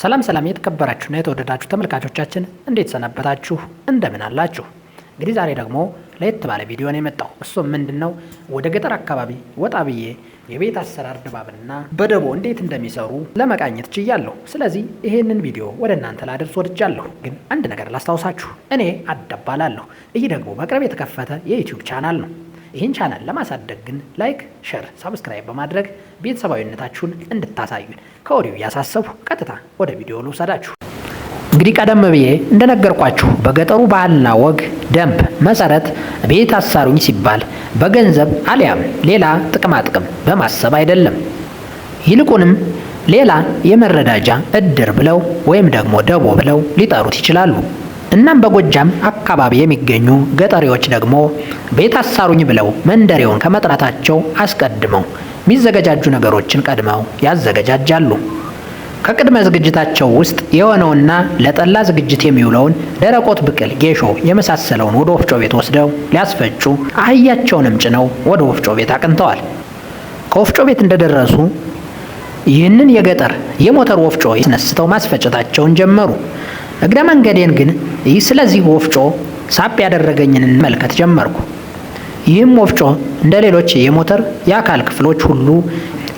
ሰላም የተከበራችሁና የተወደዳችሁ ተመልካቾቻችን እንዴት ሰነበታችሁ? እንደምን አላችሁ? እንግዲህ ዛሬ ደግሞ ለየት ባለ ቪዲዮ ነው የመጣው። እሱም ምንድነው ወደ ገጠር አካባቢ ወጣ ብዬ የቤት አሰራር ድባብና በደቦ እንዴት እንደሚሰሩ ለመቃኘት ችያለሁ። ስለዚህ ይሄንን ቪዲዮ ወደ እናንተ ላደርስ ወድጃለሁ። ግን አንድ ነገር ላስታውሳችሁ፣ እኔ አደባላለሁ። ይህ ደግሞ በቅርብ የተከፈተ የዩቲዩብ ቻናል ነው። ይህን ቻናል ለማሳደግ ግን ላይክ፣ ሼር፣ ሳብስክራይብ በማድረግ ቤተሰባዊነታችሁን እንድታሳዩን ከወዲሁ እያሳሰብኩ ቀጥታ ወደ ቪዲዮ ልውሰዳችሁ። እንግዲህ ቀደም ብዬ እንደነገርኳችሁ በገጠሩ ባህልና ወግ ደንብ መሰረት ቤት አሳሩኝ ሲባል በገንዘብ አሊያም ሌላ ጥቅማጥቅም በማሰብ አይደለም። ይልቁንም ሌላ የመረዳጃ እድር ብለው ወይም ደግሞ ደቦ ብለው ሊጠሩት ይችላሉ። እናም በጎጃም አካባቢ የሚገኙ ገጠሪዎች ደግሞ ቤት አሳሩኝ ብለው መንደሬውን ከመጥራታቸው አስቀድመው የሚዘገጃጁ ነገሮችን ቀድመው ያዘገጃጃሉ። ከቅድመ ዝግጅታቸው ውስጥ የሆነውና ለጠላ ዝግጅት የሚውለውን ደረቆት፣ ብቅል፣ ጌሾ የመሳሰለውን ወደ ወፍጮ ቤት ወስደው ሊያስፈጩ አህያቸውንም ጭነው ወደ ወፍጮ ቤት አቅንተዋል። ከወፍጮ ቤት እንደደረሱ ይህንን የገጠር የሞተር ወፍጮ ያስነስተው ማስፈጨታቸውን ጀመሩ። እግረ መንገዴን ግን ስለዚህ ወፍጮ ሳብ ያደረገኝን መልከት ጀመርኩ። ይህም ወፍጮ እንደ ሌሎች የሞተር የአካል ክፍሎች ሁሉ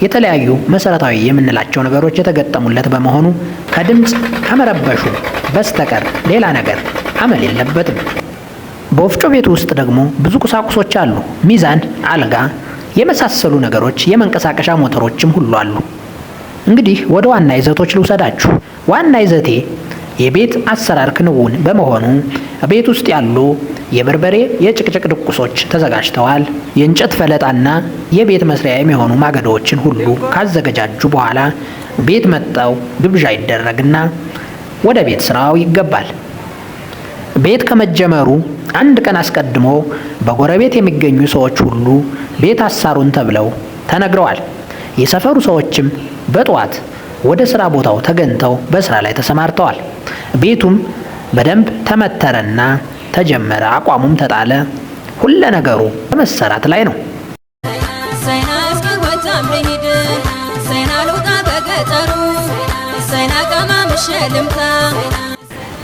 የተለያዩ መሰረታዊ የምንላቸው ነገሮች የተገጠሙለት በመሆኑ ከድምፅ ከመረበሹ በስተቀር ሌላ ነገር አመል የለበትም። በወፍጮ ቤቱ ውስጥ ደግሞ ብዙ ቁሳቁሶች አሉ። ሚዛን፣ አልጋ የመሳሰሉ ነገሮች፣ የመንቀሳቀሻ ሞተሮችም ሁሉ አሉ። እንግዲህ ወደ ዋና ይዘቶች ልውሰዳችሁ። ዋና ይዘቴ የቤት አሰራር ክንውን በመሆኑ ቤት ውስጥ ያሉ የበርበሬ የጭቅጭቅ ድቁሶች ተዘጋጅተዋል። የእንጨት ፈለጣና የቤት መስሪያ የሚሆኑ ማገዶችን ሁሉ ካዘገጃጁ በኋላ ቤት መጣው ግብዣ ይደረግና ወደ ቤት ስራው ይገባል። ቤት ከመጀመሩ አንድ ቀን አስቀድሞ በጎረቤት የሚገኙ ሰዎች ሁሉ ቤት አሳሩን ተብለው ተነግረዋል። የሰፈሩ ሰዎችም በጠዋት ወደ ስራ ቦታው ተገኝተው በስራ ላይ ተሰማርተዋል። ቤቱም በደንብ ተመተረና ተጀመረ። አቋሙም ተጣለ። ሁለ ነገሩ በመሰራት ላይ ነው።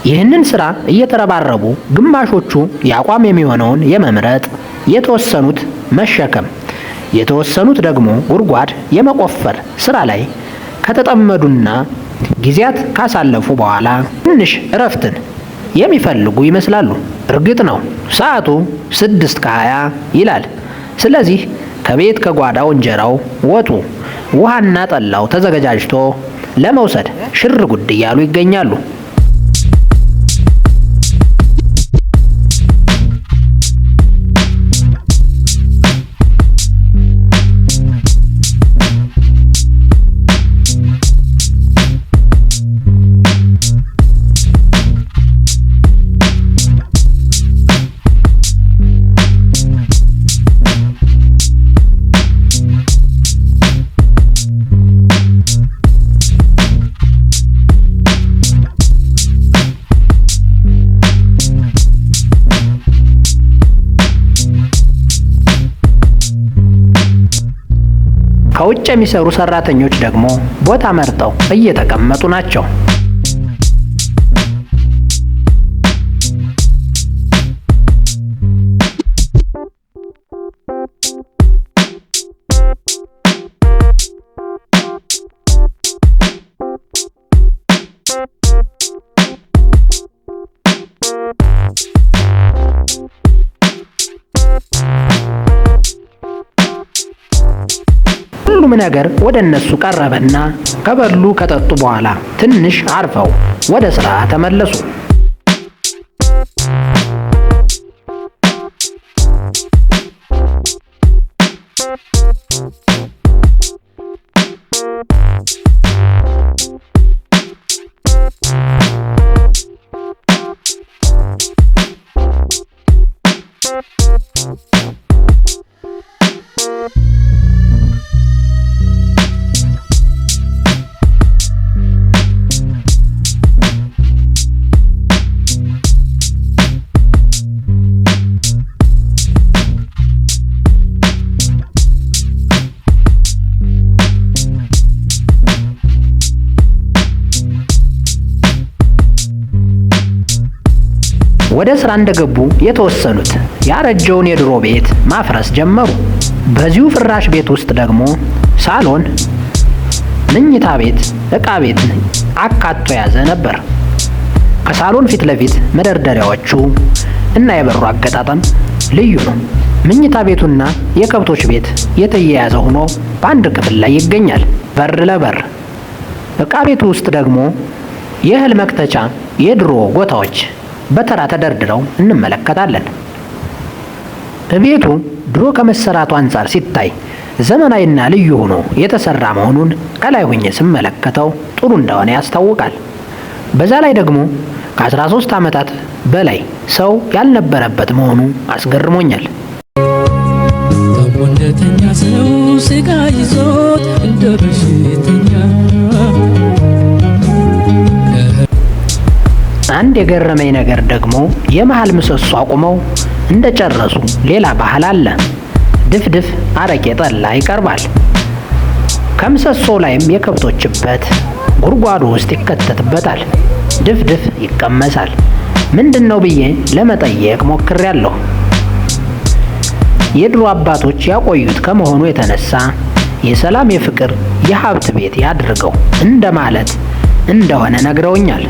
ይህንን ስራ እየተረባረቡ ግማሾቹ የአቋም የሚሆነውን የመምረጥ፣ የተወሰኑት መሸከም፣ የተወሰኑት ደግሞ ጉድጓድ የመቆፈር ስራ ላይ ከተጠመዱና ጊዜያት ካሳለፉ በኋላ ትንሽ እረፍትን የሚፈልጉ ይመስላሉ። እርግጥ ነው ሰዓቱ 6:20 ይላል። ስለዚህ ከቤት ከጓዳው እንጀራው፣ ወጡ፣ ውሃና ጠላው ተዘገጃጅቶ ለመውሰድ ሽር ጉድ እያሉ ይገኛሉ። ከውጭ የሚሰሩ ሰራተኞች ደግሞ ቦታ መርጠው እየተቀመጡ ናቸው። ሁሉም ነገር ወደ እነሱ ቀረበና ከበሉ ከጠጡ በኋላ ትንሽ አርፈው ወደ ስራ ተመለሱ። ወደ ስራ እንደገቡ የተወሰኑት ያረጀውን የድሮ ቤት ማፍረስ ጀመሩ። በዚሁ ፍራሽ ቤት ውስጥ ደግሞ ሳሎን፣ መኝታ ቤት፣ ዕቃ ቤት አካቶ የያዘ ነበር። ከሳሎን ፊት ለፊት መደርደሪያዎቹ እና የበሩ አገጣጠም ልዩ ነው። መኝታ ቤቱና የከብቶች ቤት የተያያዘ ሆኖ በአንድ ክፍል ላይ ይገኛል፣ በር ለበር። ዕቃ ቤቱ ውስጥ ደግሞ የእህል መክተቻ የድሮ ጎታዎች በተራ ተደርድረው እንመለከታለን። ቤቱ ድሮ ከመሰራቱ አንጻር ሲታይ ዘመናዊና ልዩ ሆኖ የተሰራ መሆኑን ከላይ ሆኜ ስመለከተው ጥሩ እንደሆነ ያስታውቃል። በዛ ላይ ደግሞ ከ13 ዓመታት በላይ ሰው ያልነበረበት መሆኑ አስገርሞኛል። እንደተኛ ሰው ስጋ ይዞት እንደ በሽተኛ አንድ የገረመኝ ነገር ደግሞ የመሃል ምሰሶ አቁመው እንደጨረሱ ሌላ ባህል አለ። ድፍድፍ አረቄ ጠላ ይቀርባል። ከምሰሶው ላይም የከብቶች በት ጉድጓዱ ውስጥ ይከተትበታል። ድፍድፍ ይቀመሳል። ምንድነው ብዬ ለመጠየቅ ሞክሬያለሁ። የድሮ አባቶች ያቆዩት ከመሆኑ የተነሳ የሰላም፣ የፍቅር፣ የሀብት ቤት ያድርገው እንደማለት እንደሆነ ነግረውኛል።